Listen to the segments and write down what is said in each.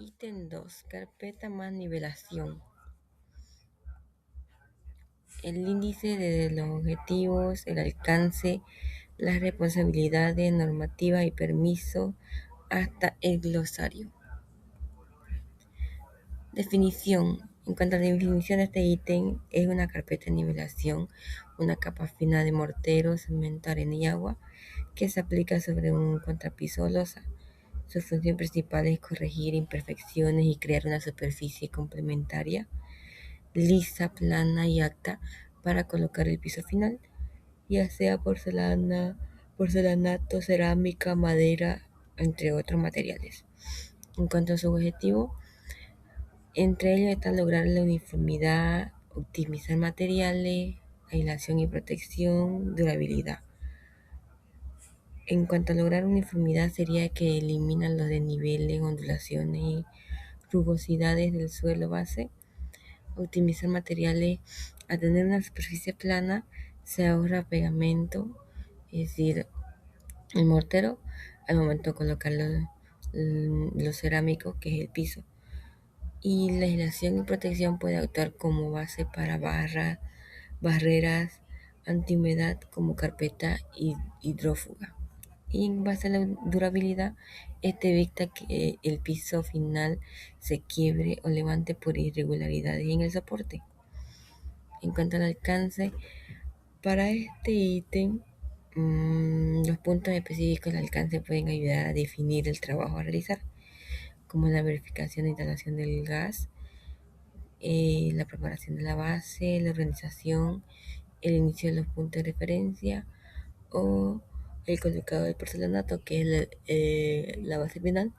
Ítem 2. Carpeta más nivelación. El índice de los objetivos, el alcance, las responsabilidades, normativas y permisos, hasta el glosario. Definición. En cuanto a la definición de este ítem, es una carpeta de nivelación, una capa fina de mortero, cemento, arena y agua que se aplica sobre un contrapiso o losa. Su función principal es corregir imperfecciones y crear una superficie complementaria, lisa, plana y apta para colocar el piso final, ya sea porcelana, porcelanato, cerámica, madera, entre otros materiales. En cuanto a su objetivo, entre ellos está lograr la uniformidad, optimizar materiales, aislación y protección, durabilidad. En cuanto a lograr uniformidad, sería que eliminan los desniveles, ondulaciones y rugosidades del suelo base. Optimizar materiales, a tener una superficie plana, se ahorra pegamento, es decir, el mortero, al momento de colocar los cerámicos, que es el piso. Y la aislación y protección puede actuar como base para barreras antihumedad como carpeta hidrófuga. Y en base a la durabilidad, este evita que el piso final se quiebre o levante por irregularidades en el soporte. En cuanto al alcance, para este ítem, los puntos específicos del alcance pueden ayudar a definir el trabajo a realizar, como la verificación de instalación del gas, la preparación de la base, la organización, el inicio de los puntos de referencia o el colocado del porcelanato, que es la base final.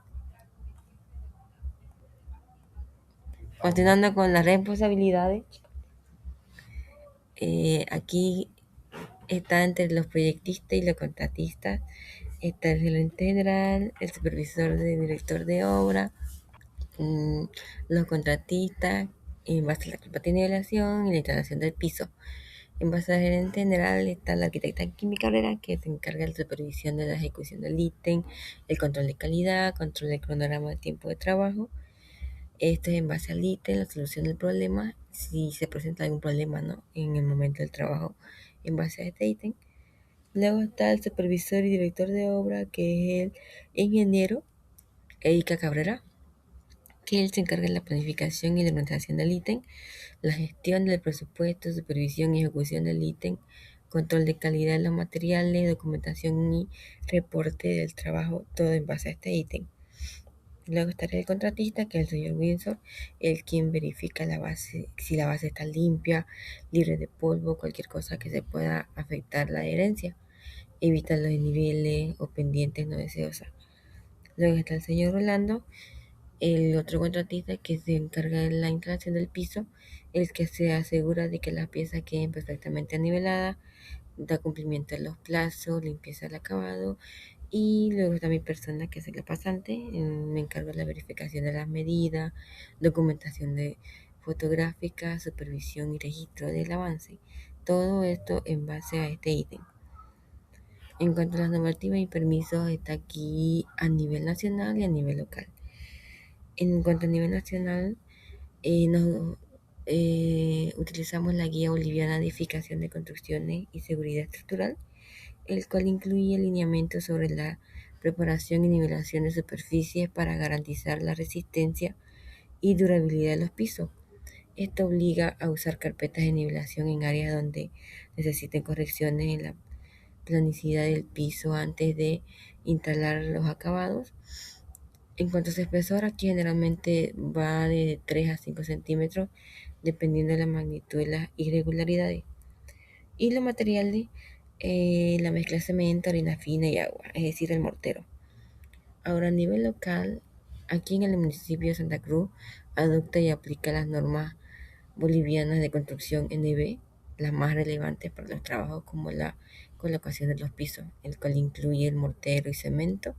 Continuando con las responsabilidades, aquí está entre los proyectistas y los contratistas, está el gerente general, el supervisor de director de obra, los contratistas, en base a la carpeta de nivelación y la instalación del piso. En base al gerente general está la arquitecta Kimi Cabrera, que se encarga de la supervisión de la ejecución del ítem, el control de calidad, control del cronograma de tiempo de trabajo. Esto es en base al ítem, la solución del problema, si se presenta algún problema, ¿no?, en el momento del trabajo en base a este ítem. Luego está el supervisor y director de obra, que es el ingeniero Erika Cabrera, que él se encarga de la planificación y la organización del ítem, la gestión del presupuesto, supervisión y ejecución del ítem, control de calidad de los materiales, documentación y reporte del trabajo, todo en base a este ítem. Luego estaría el contratista, que es el señor Windsor, el quien verifica la base, si la base está limpia, libre de polvo, cualquier cosa que se pueda afectar la adherencia. Evita los desniveles o pendientes no deseosas. Luego está el señor Rolando, el otro contratista, que se encarga de la instalación del piso, el que se asegura de que las piezas queden perfectamente niveladas, da cumplimiento a los plazos, limpieza del acabado. Y luego está mi persona, que es la pasante, me encargo de la verificación de las medidas, documentación fotográfica, supervisión y registro del avance. Todo esto en base a este ítem. En cuanto a las normativas y permisos, está aquí a nivel nacional y a nivel local. En cuanto a nivel nacional, utilizamos la Guía Boliviana de Edificación de Construcciones y Seguridad Estructural, el cual incluye lineamientos sobre la preparación y nivelación de superficies para garantizar la resistencia y durabilidad de los pisos. Esto obliga a usar carpetas de nivelación en áreas donde necesiten correcciones en la planicidad del piso antes de instalar los acabados. En cuanto a su espesor, aquí generalmente va de 3 a 5 centímetros, dependiendo de la magnitud de las irregularidades. Y los materiales, la mezcla de cemento, harina fina y agua, es decir, el mortero. Ahora, a nivel local, aquí en el municipio de Santa Cruz, adopta y aplica las normas bolivianas de construcción NB, las más relevantes para los trabajos como la colocación de los pisos, el cual incluye el mortero y cemento,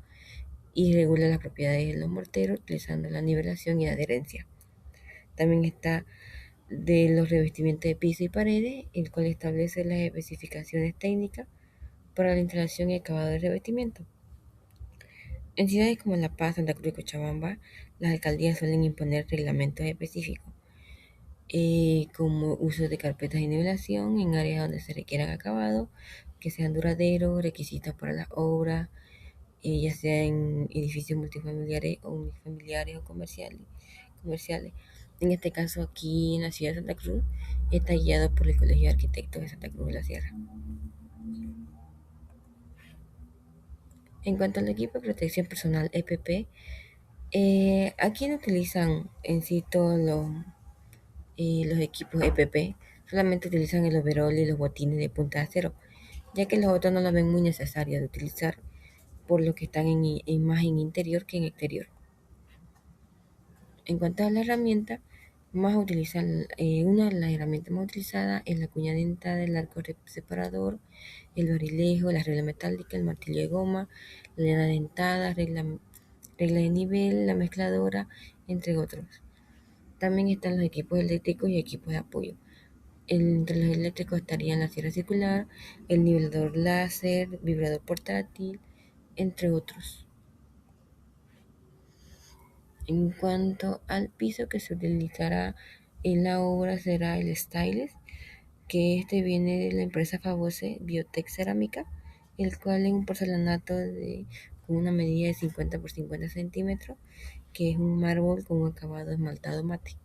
y regula las propiedades de los morteros utilizando la nivelación y la adherencia. También está de los revestimientos de piso y paredes, el cual establece las especificaciones técnicas para la instalación y acabado del revestimiento. En ciudades como La Paz, Santa Cruz y Cochabamba, las alcaldías suelen imponer reglamentos específicos, como uso de carpetas de nivelación en áreas donde se requieran acabados, que sean duraderos, requisitos para las obras, ya sea en edificios multifamiliares o unifamiliares o comerciales. En este caso, aquí en la ciudad de Santa Cruz, está guiado por el Colegio de Arquitectos de Santa Cruz de la Sierra. En cuanto al equipo de protección personal EPP, aquí no utilizan en sí todos los equipos EPP, solamente utilizan el overol y los botines de punta de acero, ya que los otros no lo ven muy necesario de utilizar, por lo que están más en interior que en exterior. En cuanto a la herramienta, una de las herramientas más utilizadas es la cuña dentada, el arco separador, el barilejo, la regla metálica, el martillo de goma, la lana dentada, regla de nivel, la mezcladora, entre otros. También están los equipos eléctricos y equipos de apoyo. Entre los eléctricos estarían la sierra circular, el nivelador láser, vibrador portátil, entre otros. En cuanto al piso que se utilizará en la obra será el Styles, que este viene de la empresa Favose Biotech Cerámica, el cual es un porcelanato con una medida de 50 por 50 centímetros, que es un mármol con un acabado esmaltado mate.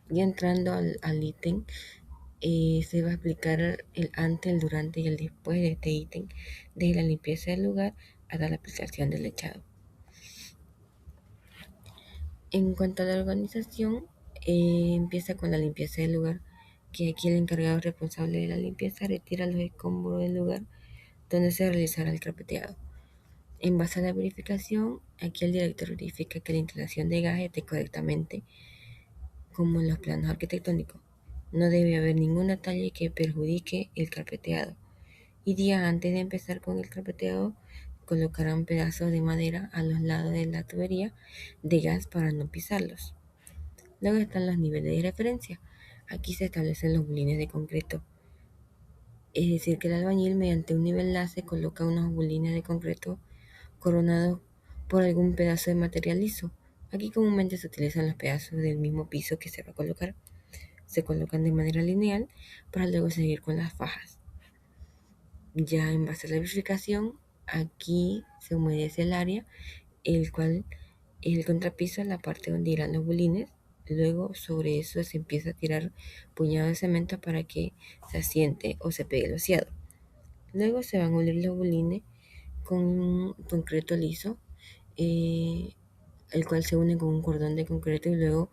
Y entrando al ítem, se va a explicar el antes, el durante y el después de este ítem, desde la limpieza del lugar hasta la aplicación del lechado. En cuanto a la organización, empieza con la limpieza del lugar, que aquí el encargado responsable de la limpieza retira los escombros del lugar donde se realizará el carpeteado. En base a la verificación, aquí el director verifica que la instalación de gas esté correctamente, como en los planos arquitectónicos. No debe haber ningún detalle que perjudique el carpeteado. Y días antes de empezar con el carpeteado, colocarán pedazos de madera a los lados de la tubería de gas para no pisarlos. Luego están los niveles de referencia. Aquí se establecen los bulines de concreto. Es decir, que el albañil mediante un nivel láser coloca unos bulines de concreto coronados por algún pedazo de material liso. Aquí comúnmente se utilizan los pedazos del mismo piso que se va a colocar. Se colocan de manera lineal para luego seguir con las fajas. Ya en base a la verificación, aquí se humedece el área, el cual es el contrapiso, la parte donde irán los bulines. Luego sobre eso se empieza a tirar puñado de cemento para que se asiente o se pegue el vaciado. Luego se van a unir los bulines con concreto liso, el cual se une con un cordón de concreto y luego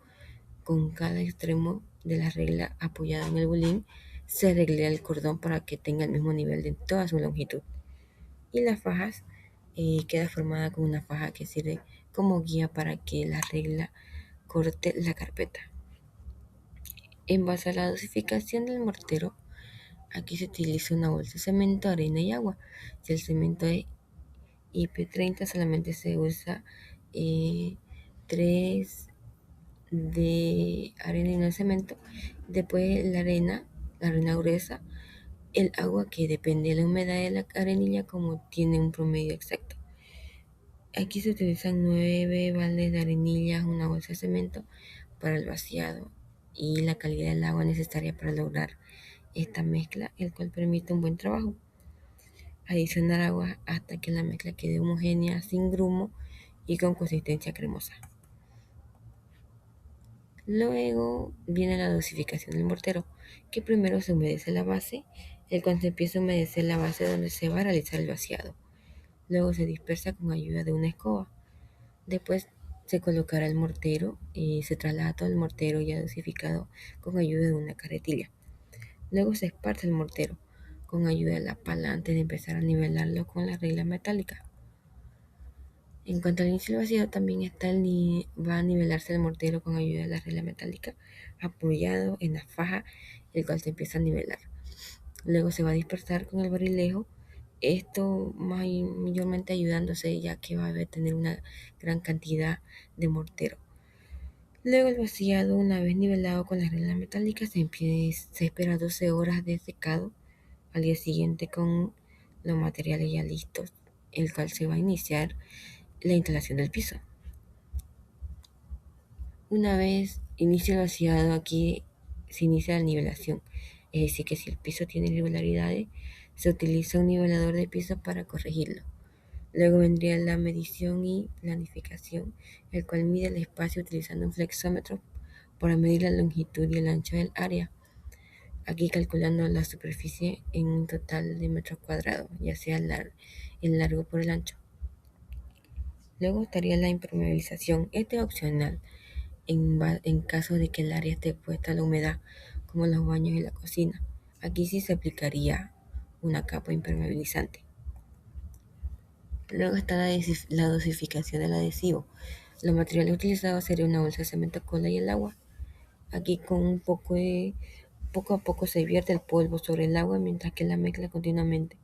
con cada extremo de la regla apoyada en el bulín se reglea el cordón para que tenga el mismo nivel de toda su longitud. Y las fajas queda formada con una faja que sirve como guía para que la regla corte la carpeta. En base a la dosificación del mortero, aquí se utiliza una bolsa de cemento, arena y agua. Si el cemento es IP30, solamente se usa 3 de arena y no de cemento. Después la arena gruesa, el agua, que depende de la humedad de la arenilla, como tiene un promedio exacto. Aquí se utilizan 9 baldes de arenillas, una bolsa de cemento para el vaciado y la calidad del agua necesaria para lograr esta mezcla, el cual permite un buen trabajo. Adicionar agua hasta que la mezcla quede homogénea, sin grumo y con consistencia cremosa. Luego viene la dosificación del mortero, que primero se humedece la base, el cual se empieza a humedecer la base donde se va a realizar el vaciado. Luego se dispersa con ayuda de una escoba. Después se colocará el mortero y se traslada todo el mortero ya dosificado con ayuda de una carretilla. Luego se esparce el mortero con ayuda de la pala antes de empezar a nivelarlo con la regla metálica. En cuanto al inicio del vaciado, también va a nivelarse el mortero con ayuda de la regla metálica apoyado en la faja, el cual se empieza a nivelar. Luego se va a dispersar con el barilejo, esto mayormente ayudándose ya que va a tener una gran cantidad de mortero. Luego el vaciado, una vez nivelado con la regla metálica, se espera 12 horas de secado. Al día siguiente, con los materiales ya listos, el cual se va a iniciar la instalación del piso. Una vez inicia el vaciado, aquí se inicia la nivelación. Es decir, que si el piso tiene irregularidades, se utiliza un nivelador de piso para corregirlo. Luego vendría la medición y planificación, el cual mide el espacio utilizando un flexómetro para medir la longitud y el ancho del área. Aquí calculando la superficie en un total de metros cuadrados, ya sea el largo por el ancho. Luego estaría la impermeabilización. Este es opcional en caso de que el área esté expuesta a la humedad, como los baños y la cocina. Aquí sí se aplicaría una capa impermeabilizante. Luego está la dosificación del adhesivo. Los materiales utilizados sería una bolsa de cemento, cola y el agua. Aquí poco a poco se vierte el polvo sobre el agua mientras que la mezcla continuamente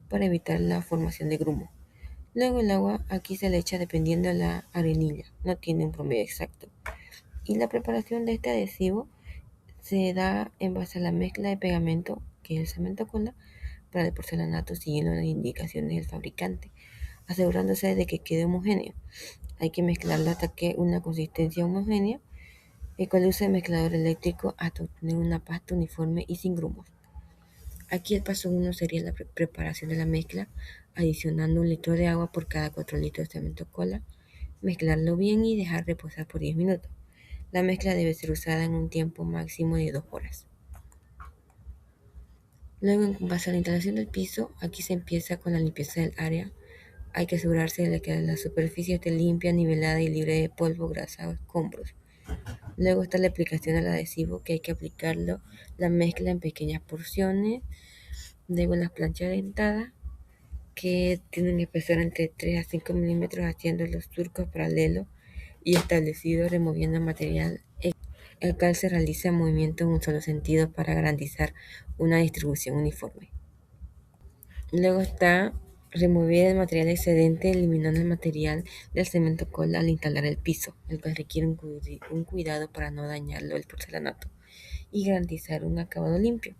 para evitar la formación de grumo. Luego el agua aquí se le echa dependiendo de la arenilla, no tiene un promedio exacto. Y la preparación de este adhesivo se da en base a la mezcla de pegamento, que es el cemento cola, para el porcelanato siguiendo las indicaciones del fabricante, asegurándose de que quede homogéneo. Hay que mezclarlo hasta que una consistencia homogénea, con el uso de mezclador eléctrico hasta obtener una pasta uniforme y sin grumos. Aquí el paso 1 sería la preparación de la mezcla, adicionando 1 litro de agua por cada 4 litros de cemento cola, mezclarlo bien y dejar reposar por 10 minutos. La mezcla debe ser usada en un tiempo máximo de 2 horas. Luego, en base a la instalación del piso, aquí se empieza con la limpieza del área. Hay que asegurarse de que la superficie esté limpia, nivelada y libre de polvo, grasa o escombros. Luego está la aplicación del adhesivo, que hay que aplicarlo, la mezcla en pequeñas porciones. Luego las planchas dentadas, que tienen un espesor entre 3 a 5 milímetros, haciendo los surcos paralelos y establecidos, removiendo el material, el cual se realiza movimiento en un solo sentido para garantizar una distribución uniforme. Luego está remover el material excedente, eliminando el material del cemento cola al instalar el piso, el cual requiere un cuidado para no dañarlo el porcelanato y garantizar un acabado limpio.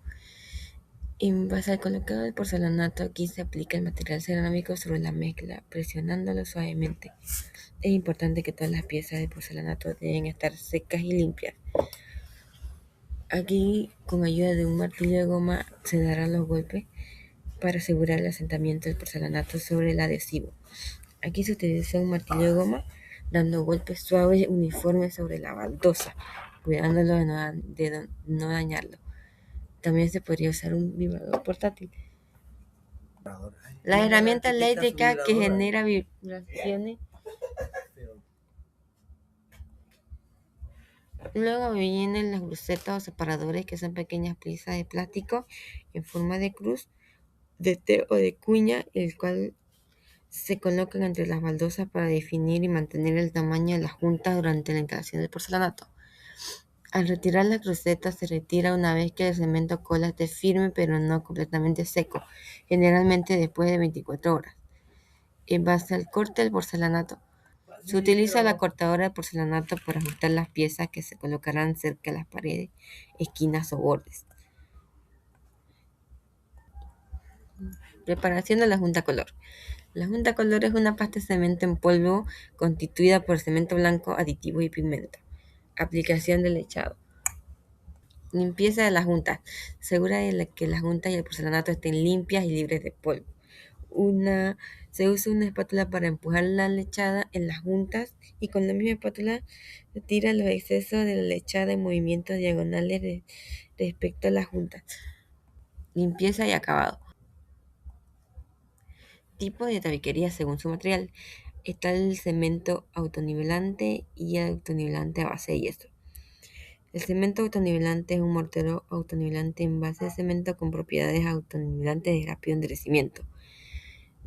En base al colocado del porcelanato, aquí se aplica el material cerámico sobre la mezcla, presionándolo suavemente. Es importante que todas las piezas de porcelanato deben estar secas y limpias. Aquí, con ayuda de un martillo de goma, se darán los golpes para asegurar el asentamiento del porcelanato sobre el adhesivo. Aquí se utiliza un martillo de goma, dando golpes suaves y uniformes sobre la baldosa, cuidándolo de no dañarlo. También se podría usar un vibrador portátil. La herramienta eléctrica que genera vibraciones. Luego vienen las grusetas o separadores, que son pequeñas piezas de plástico en forma de cruz, de T o de cuña, el cual se colocan entre las baldosas para definir y mantener el tamaño de la junta durante la instalación del porcelanato. Al retirar la cruceta, se retira una vez que el cemento cola esté firme pero no completamente seco, generalmente después de 24 horas. En base al corte del porcelanato, se utiliza la cortadora de porcelanato para ajustar las piezas que se colocarán cerca de las paredes, esquinas o bordes. Preparación de la junta color. La junta color es una pasta de cemento en polvo constituida por cemento blanco, aditivos y pigmento. Aplicación del lechado. Limpieza de la junta. Asegura de que las juntas y el porcelanato estén limpias y libres de polvo. Se usa una espátula para empujar la lechada en las juntas y con la misma espátula retira los excesos de la lechada en movimientos diagonales respecto a las juntas. Limpieza y acabado. Tipo de tabiquería según su material. Está el cemento autonivelante y el autonivelante a base de yeso. El cemento autonivelante es un mortero autonivelante en base de cemento con propiedades autonivelantes de rápido endurecimiento.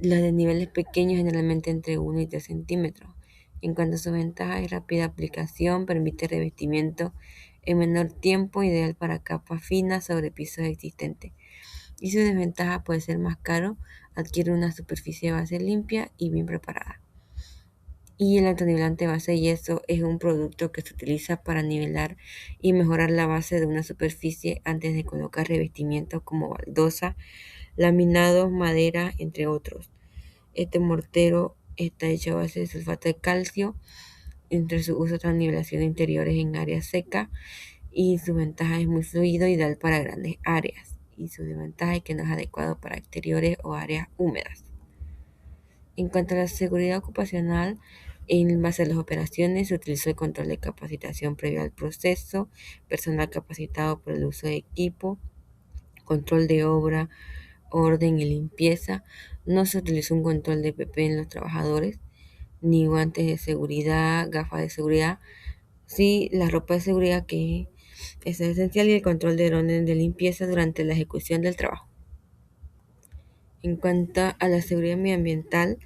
Los de niveles pequeños, generalmente entre 1 y 3 centímetros. En cuanto a sus ventajas, es rápida aplicación, permite revestimiento en menor tiempo, ideal para capas finas sobre pisos existentes. Y su desventaja puede ser más caro, adquiere una superficie de base limpia y bien preparada. Y el autonivelante base de yeso es un producto que se utiliza para nivelar y mejorar la base de una superficie antes de colocar revestimientos como baldosa, laminados, madera, entre otros. Este mortero está hecho a base de sulfato de calcio. Entre sus usos están nivelación de interiores en área seca, y su ventaja es muy fluido, ideal para grandes áreas, y su desventaja es que no es adecuado para exteriores o áreas húmedas. En cuanto a la seguridad ocupacional, en base a las operaciones se utilizó el control de capacitación previo al proceso, personal capacitado por el uso de equipo, control de obra, orden y limpieza. No se utilizó un control de PP en los trabajadores, ni guantes de seguridad, gafas de seguridad. Sí, la ropa de seguridad, que es esencial, y el control de orden de limpieza durante la ejecución del trabajo. En cuanto a la seguridad medioambiental,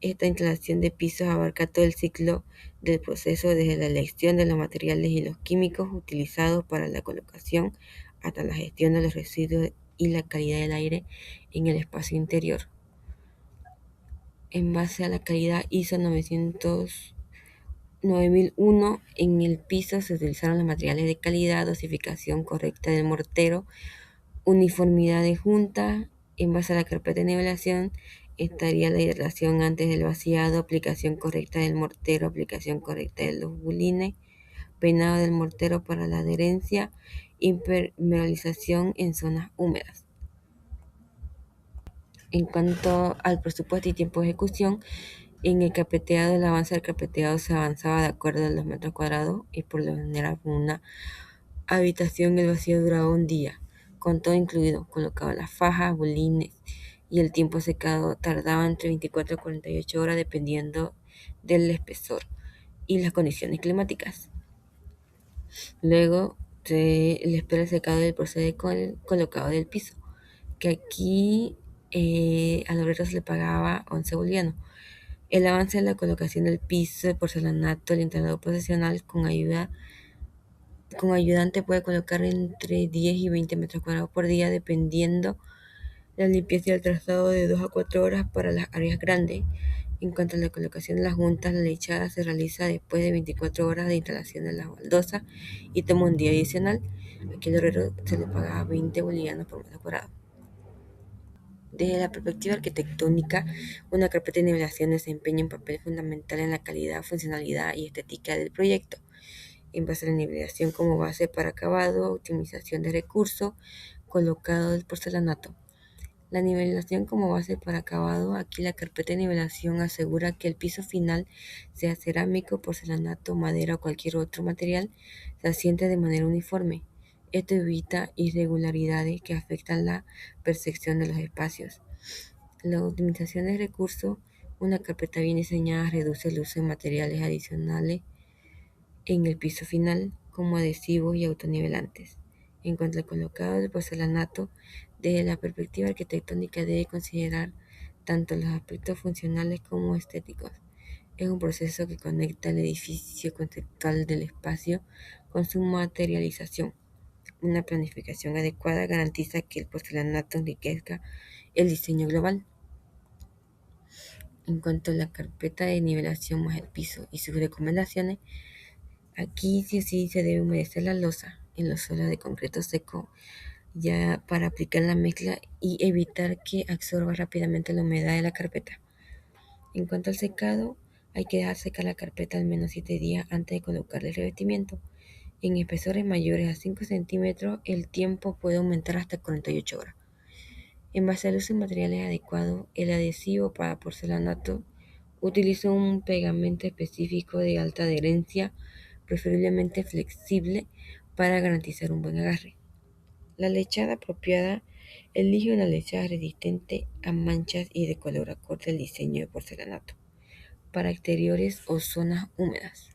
esta instalación de pisos abarca todo el ciclo del proceso, desde la elección de los materiales y los químicos utilizados para la colocación hasta la gestión de los residuos y la calidad del aire en el espacio interior. En base a la calidad ISO 9001, en el piso se utilizaron los materiales de calidad, dosificación correcta del mortero, uniformidad de junta. En base a la carpeta de nivelación estaría la hidratación antes del vaciado, aplicación correcta del mortero, aplicación correcta de los bulines, peinado del mortero para la adherencia, impermeabilización en zonas húmedas. En cuanto al presupuesto y tiempo de ejecución, en el carpeteado, el avance del carpeteado se avanzaba de acuerdo a los metros cuadrados, y por lo general con una habitación el vacío duraba un día, con todo incluido. Colocaba las fajas, bolines, y el tiempo secado tardaba entre 24 a 48 horas dependiendo del espesor y las condiciones climáticas. Luego se le espera el secado y procede con el colocado del piso, que aquí al obrero se le pagaba 11 bolivianos. El avance de la colocación del piso de porcelanato, el instalador profesional con ayudante puede colocar entre 10 y 20 metros cuadrados por día, dependiendo la limpieza y el traslado de 2 a 4 horas para las áreas grandes. En cuanto a la colocación de las juntas, la lechada se realiza después de 24 horas de instalación de las baldosas y toma un día adicional. Aquí el obrero se le paga 20 bolivianos por metro cuadrado. Desde la perspectiva arquitectónica, una carpeta de nivelación desempeña un papel fundamental en la calidad, funcionalidad y estética del proyecto. En base a la nivelación como base para acabado, optimización de recursos, colocado del porcelanato. La nivelación como base para acabado. Aquí la carpeta de nivelación asegura que el piso final, sea cerámico, porcelanato, madera o cualquier otro material, se asiente de manera uniforme. Esto evita irregularidades que afectan la percepción de los espacios. La optimización de recursos. Una carpeta bien diseñada reduce el uso de materiales adicionales en el piso final, como adhesivos y autonivelantes. En cuanto al colocado del porcelanato, desde la perspectiva arquitectónica debe considerar tanto los aspectos funcionales como estéticos. Es un proceso que conecta el edificio conceptual del espacio con su materialización. Una planificación adecuada garantiza que el porcelanato enriquezca el diseño global. En cuanto a la carpeta de nivelación más el piso y sus recomendaciones, aquí sí o sí se debe humedecer la losa en los suelos de concreto seco, ya para aplicar la mezcla y evitar que absorba rápidamente la humedad de la carpeta. En cuanto al secado, hay que dejar secar la carpeta al menos 7 días antes de colocarle el revestimiento. En espesores mayores a 5 centímetros, el tiempo puede aumentar hasta 48 horas. En base al uso de materiales adecuados, el adhesivo para porcelanato utiliza un pegamento específico de alta adherencia, preferiblemente flexible, para garantizar un buen agarre. La lechada apropiada. Elige una lechada resistente a manchas y de color acorde al diseño de porcelanato, para exteriores o zonas húmedas.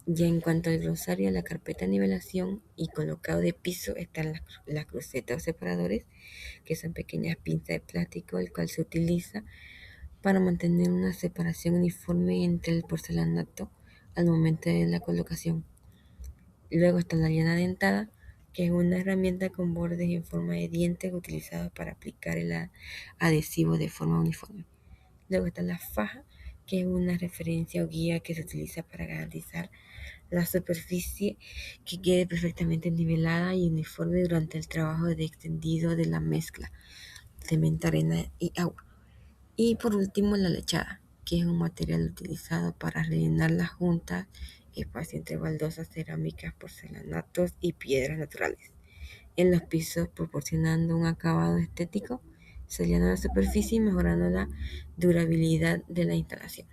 Ya en cuanto al glosario, la carpeta de nivelación y colocado de piso están las crucetas o separadores, que son pequeñas pinzas de plástico, el cual se utiliza para mantener una separación uniforme entre el porcelanato al momento de la colocación. Luego está la llana dentada, que es una herramienta con bordes en forma de dientes utilizada para aplicar el adhesivo de forma uniforme. Luego está la faja, que es una referencia o guía que se utiliza para garantizar la superficie que quede perfectamente nivelada y uniforme durante el trabajo de extendido de la mezcla cemento, arena y agua. Y por último, la lechada, que es un material utilizado para rellenar las juntas, espacio entre baldosas, cerámicas, porcelanatos y piedras naturales en los pisos, proporcionando un acabado estético, sellando la superficie y mejorando la durabilidad de la instalación.